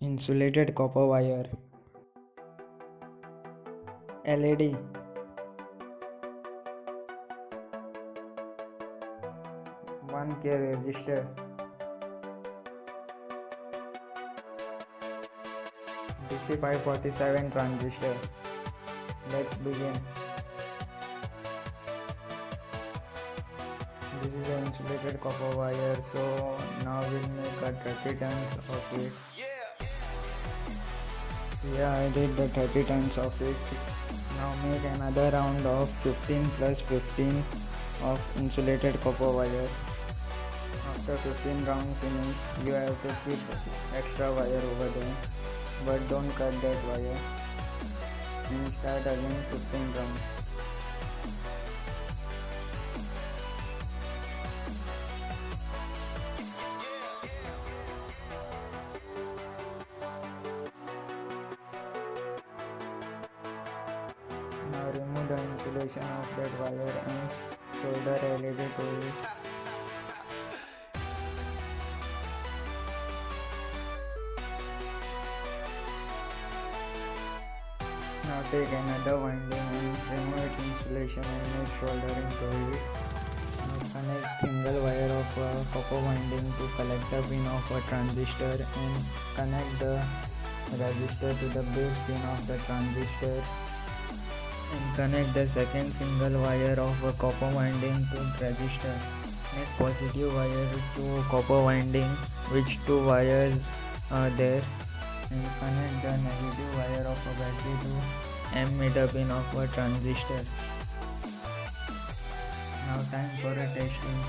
insulated copper wire, LED, 1K resistor, bc547 transistor. Let's begin. This is an insulated copper wire, so now we'll make a 30 turns of it. Yeah, I did the 30 turns of it. Now make another round of 15 plus 15 of insulated copper wire. After 15 rounds finished, you have to keep extra wire over there, but don't cut that wire and start again 15 rounds. Now remove the insulation of that wire and solder LED to it. Now take another winding and remove its insulation and make soldering to it. Now connect single wire of a copper winding to collector pin of a transistor and connect the resistor to the base pin of the transistor. And connect the second single wire of a copper winding to resistor. Make positive wire to copper winding, which two wires are there, and connect the negative wire of a battery to ammeter pin of a transistor. Now time for a testing.